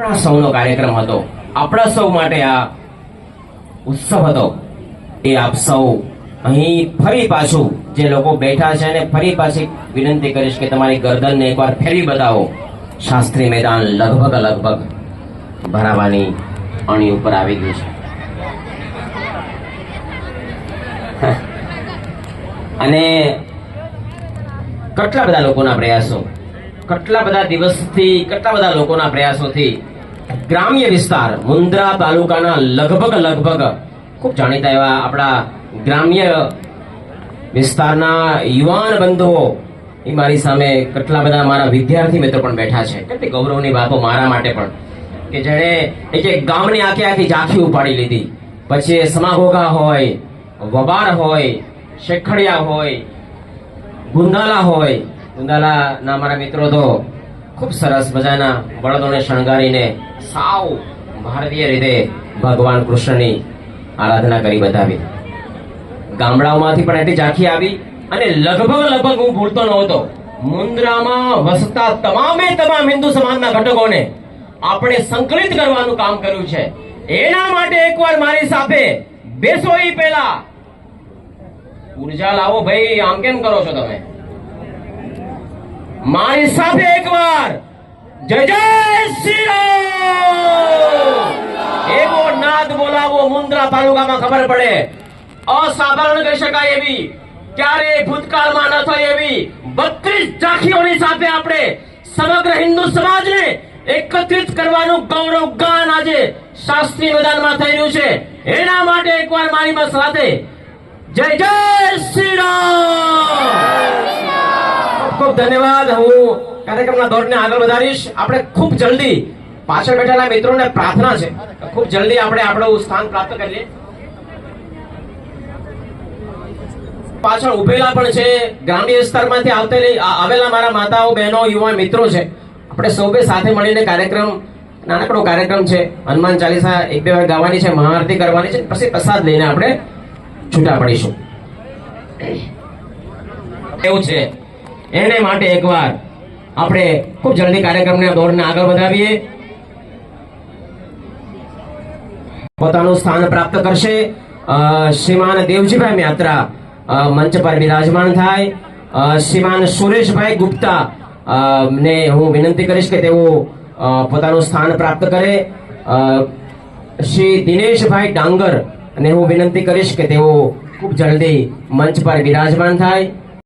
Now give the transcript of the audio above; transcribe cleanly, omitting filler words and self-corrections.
આપણા સૌનો કાર્યક્રમ હતો, આપણા સૌ માટે આ ઉત્સવ હતો. એ આપ સૌ અહીં ફરી પાછું જે લોકો બેઠા છે અને ફરી પાછી વિનંતી કરીશ કે તમારી ગરદનને એકવાર ફેરવી બતાવો. શાસ્ત્રી મેદાન લગભગ ભરાવાની અણી ઉપર આવી ગયું છે અને કેટલા બધા લોકોના પ્રયાસો, કેટલા બધા દિવસથી, કેટલા બધા લોકોના પ્રયાસોથી ગ્રામ્ય વિસ્તાર મુન્દ્રા તાલુકાના લગભગ ખૂબ જાણીતા એવા આપણા ગ્રામ્ય વિસ્તારના યુવાન બંધુઓ, એ મારી સામે કેટલા બધા મારા વિદ્યાર્થી મિત્રો પણ બેઠા છે. કેટલી ગૌરવની વાતો મારા માટે પણ, કે જેણે એક ગામની આખી ઝાંખી ઉપાડી લીધી. પછી એ સમાઘોઘા હોય, વબાર હોય, શેખડિયા હોય, ગુંદાલા હોય. ગુંદાલાના મારા મિત્રો તો ખૂબ સરસ મજાના બળદોને શણગારીને સાવ ભારતીય રીતે ભગવાન કૃષ્ણની આરાધના કરી બતાવી. ગામડાઓમાંથી પણ એટલી ઝાંખી આવી અને લગભગ હું ભૂલતો નહોતો, મુન્દ્રામાં વસતા તમામ હિન્દુ સમાજના ઘટકોને આપણે સંકલિત કરવાનું કામ કર્યું છે. એના માટે એકવાર મારી સાથે બેસો એ પહેલા ઉર્જા લાવો ભાઈ. આમ કેમ કરો છો તમે? મારી સાથે એકવાર જય જય શ્રી રામ એવો નાદ બોલાવો, મુન્દ્રા તાલુકામાં ખબર પડે. અસાધારણ કહી શકાય એવી, ક્યારે ભૂતકાળમાં ન થઈ એવી 32 ઝાંખીઓની સાથે આપણે સમગ્ર હિન્દુ સમાજને એકત્રિત કરવાનું ગૌરવ ગાન આજે શાસ્ત્રી મેદાનમાં થઈ રહ્યું છે. એના માટે એકવાર મારી સાથે જય જય શ્રી રામ. ખૂબ ધન્યવાદ. હું કાર્યક્રમના દોરને આગળ વધારીશ. આપણે ખૂબ જલ્દી પાછળ બેઠેલા મિત્રોને પ્રાર્થના છે, ખૂબ જલ્દી આપણે આપણું સ્થાન પ્રાપ્ત કરીએ. પાછળ ઉભેલા પણ છે ગ્રામ્ય વિસ્તારમાંથી આવેલા મારા માતાઓ, બહેનો, યુવા મિત્રો છે. આપણે સૌએ સાથે મળીને કાર્યક્રમ, નાનકડો કાર્યક્રમ છે, હનુમાન ચાલીસા 1-2 વાર ગાવાની છે, મહાઆરતી કરવાની છે, પછી પ્રસાદ લઈને આપણે છૂટા પડીશું. એવું છે, એને માટે એકવાર આપણે ખૂબ જલ્દી કાર્યક્રમને દોરને આગળ વધાવીએ. પોતાનું સ્થાન પ્રાપ્ત કરશે શ્રીમાન દેવજીભાઈ યાત્રા મંચ પર બિરાજમાન થાય. શ્રીમાન સુરેશભાઈ ગુપ્તા ને હું વિનંતી કરીશ કે તેઓ પોતાનું સ્થાન પ્રાપ્ત કરે. શ્રી દિનેશભાઈ ડાંગર ને હું વિનંતી કરીશ કે તેઓ ખૂબ જલ્દી મંચ પર બિરાજમાન થાય.